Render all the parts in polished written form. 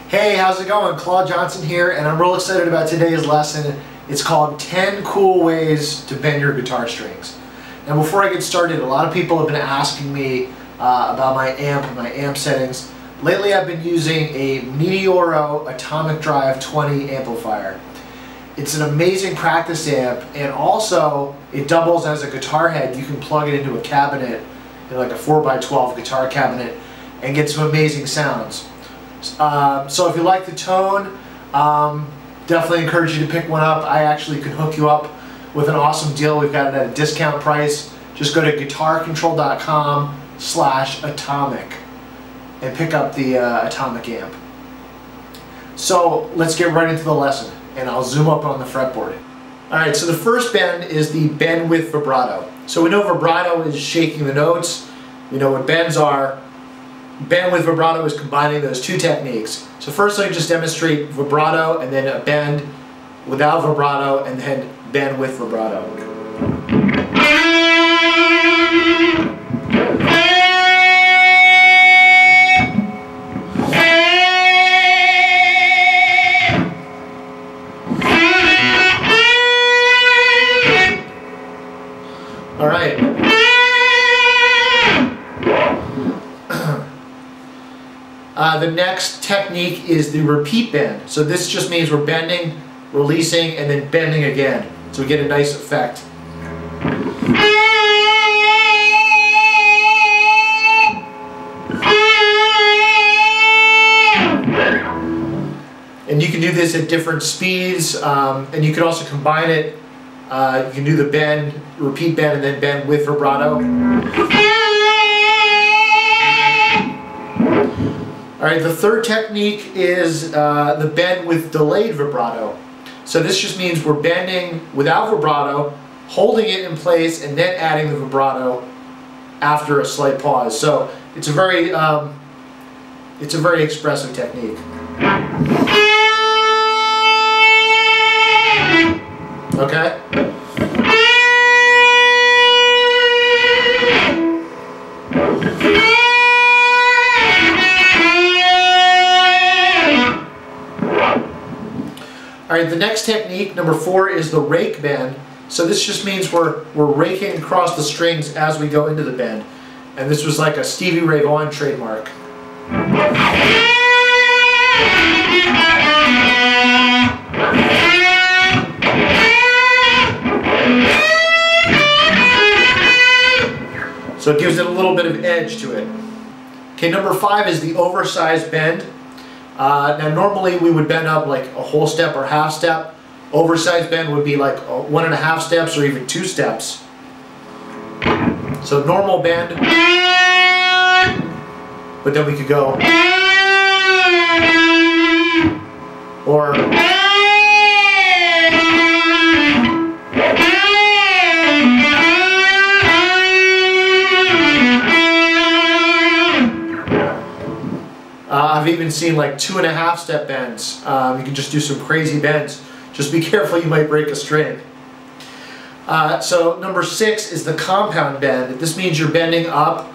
Hey, how's it going? Claude Johnson here, and I'm real excited about today's lesson. It's called 10 Cool Ways to Bend Your Guitar Strings. Now before I get started, a lot of people have been asking me about my amp and my amp settings. Lately I've been using a Meteoro Atomic Drive 20 amplifier. It's an amazing practice amp, and also it doubles as a guitar head. You can plug it into a cabinet, like a 4x12 guitar cabinet, and get some amazing sounds. So if you like the tone, definitely encourage you to pick one up. I actually can hook you up with an awesome deal. We've got it at a discount price. Just go to guitarcontrol.com/atomic and pick up the Atomic amp. So let's get right into the lesson, and I'll zoom up on the fretboard. Alright, so the first bend is the bend with vibrato. So we know vibrato is shaking the notes. We know what bends are. Bend with vibrato is combining those two techniques. So first let me just demonstrate vibrato, and then a bend without vibrato, and then bend with vibrato. All right. The next technique is the repeat bend. So this just means we're bending, releasing, and then bending again. So we get a nice effect. And you can do this at different speeds, and you can also combine it. You can do the bend, repeat bend, and then bend with vibrato. Alright, the third technique is the bend with delayed vibrato. So this just means we're bending without vibrato, holding it in place, and then adding the vibrato after a slight pause. So it's a very expressive technique. Okay? Alright, the next technique, number 4, is the rake bend. So this just means we're raking across the strings as we go into the bend. And this was like a Stevie Ray Vaughan trademark. So it gives it a little bit of edge to it. Okay, number 5 is the oversized bend. Now normally we would bend up like a whole step or half step. Oversized bend would be like 1.5 steps or even 2 steps. So normal bend, but then we could go, or I've even seen like 2.5 step bends. You can just do some crazy bends. Just be careful, you might break a string. So number 6 is the compound bend. This means you're bending up,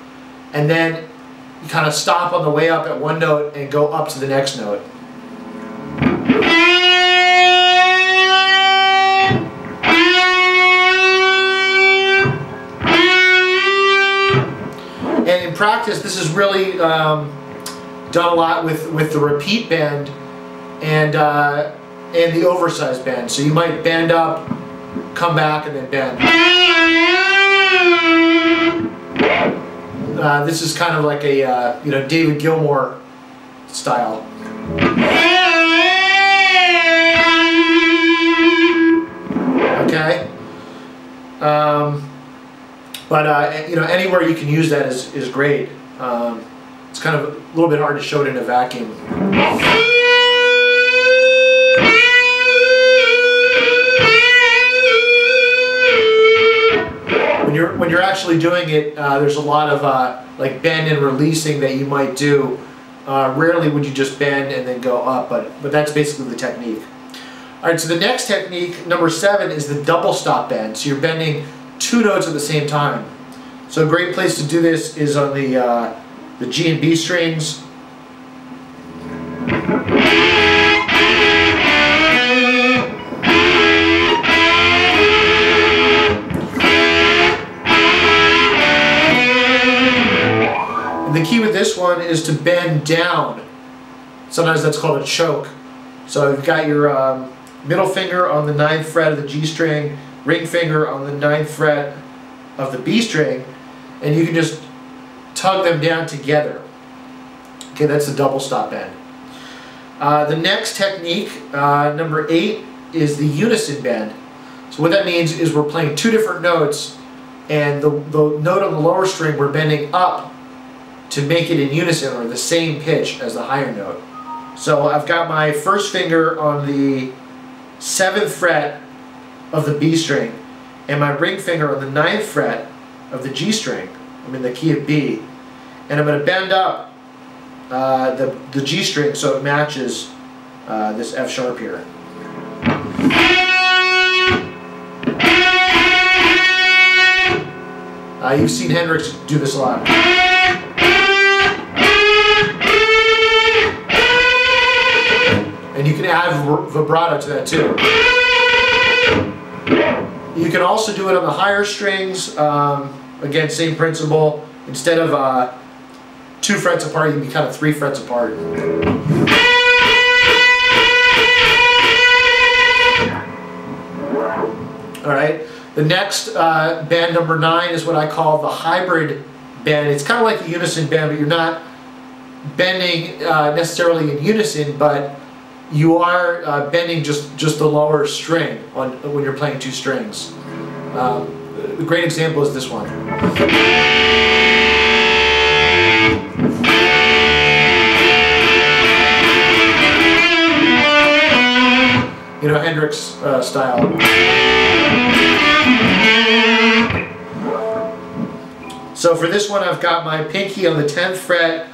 and then you kind of stop on the way up at one note and go up to the next note. And in practice, this is really done a lot with the repeat bend and the oversized bend. So you might bend up, come back, and then bend. This is kind of like a David Gilmour style. Okay. Anywhere you can use that is great. It's kind of a little bit hard to show it in a vacuum. When you're actually doing it, there's a lot of like bend and releasing that you might do. Rarely would you just bend and then go up, but that's basically the technique. Alright, so the next technique, number 7, is the double stop bend. So you're bending 2 notes at the same time. So a great place to do this is on the G and B strings. And the key with this one is to bend down. Sometimes that's called a choke. So you've got your middle finger on the 9th fret of the G string, ring finger on the 9th fret of the B string, and you can just tug them down together. Okay, that's the double stop bend. The next technique, number 8, is the unison bend. So what that means is we're playing 2 different notes, and the note on the lower string we're bending up to make it in unison, or the same pitch as the higher note. So I've got my first finger on the 7th fret of the B string and my ring finger on the 9th fret of the G string. I'm in the key of B, and I'm going to bend up the G string so it matches this F sharp here. You've seen Hendrix do this a lot. And you can add vibrato to that too. You can also do it on the higher strings. Again, same principle. Instead of 2 frets apart, you can be kind of 3 frets apart. Alright, the next bend, number 9, is what I call the hybrid bend. It's kind of like the unison bend, but you're not bending necessarily in unison, but you are bending just the lower string when you're playing 2 strings. A great example is this one. You know, Hendrix style. So for this one, I've got my pinky on the 10th fret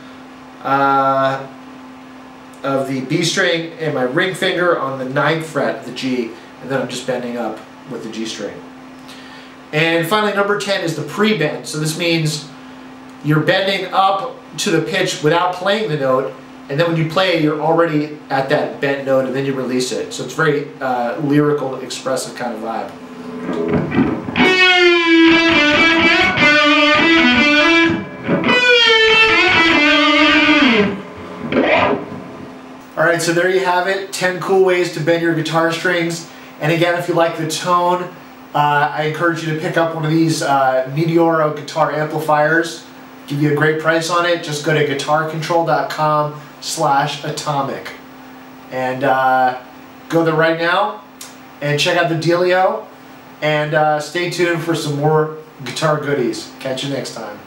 of the B string and my ring finger on the 9th fret of the G, and then I'm just bending up with the G string. And finally, number 10 is the pre-bend. So this means you're bending up to the pitch without playing the note, and then when you play it, you're already at that bent note, and then you release it. So it's very lyrical, expressive kind of vibe. Alright, so there you have it, 10 cool ways to bend your guitar strings. And again, if you like the tone, I encourage you to pick up one of these Meteoro guitar amplifiers. Give you a great price on it. Just go to guitarcontrol.com/atomic and go there right now and check out the dealio, and stay tuned for some more guitar goodies. Catch you next time.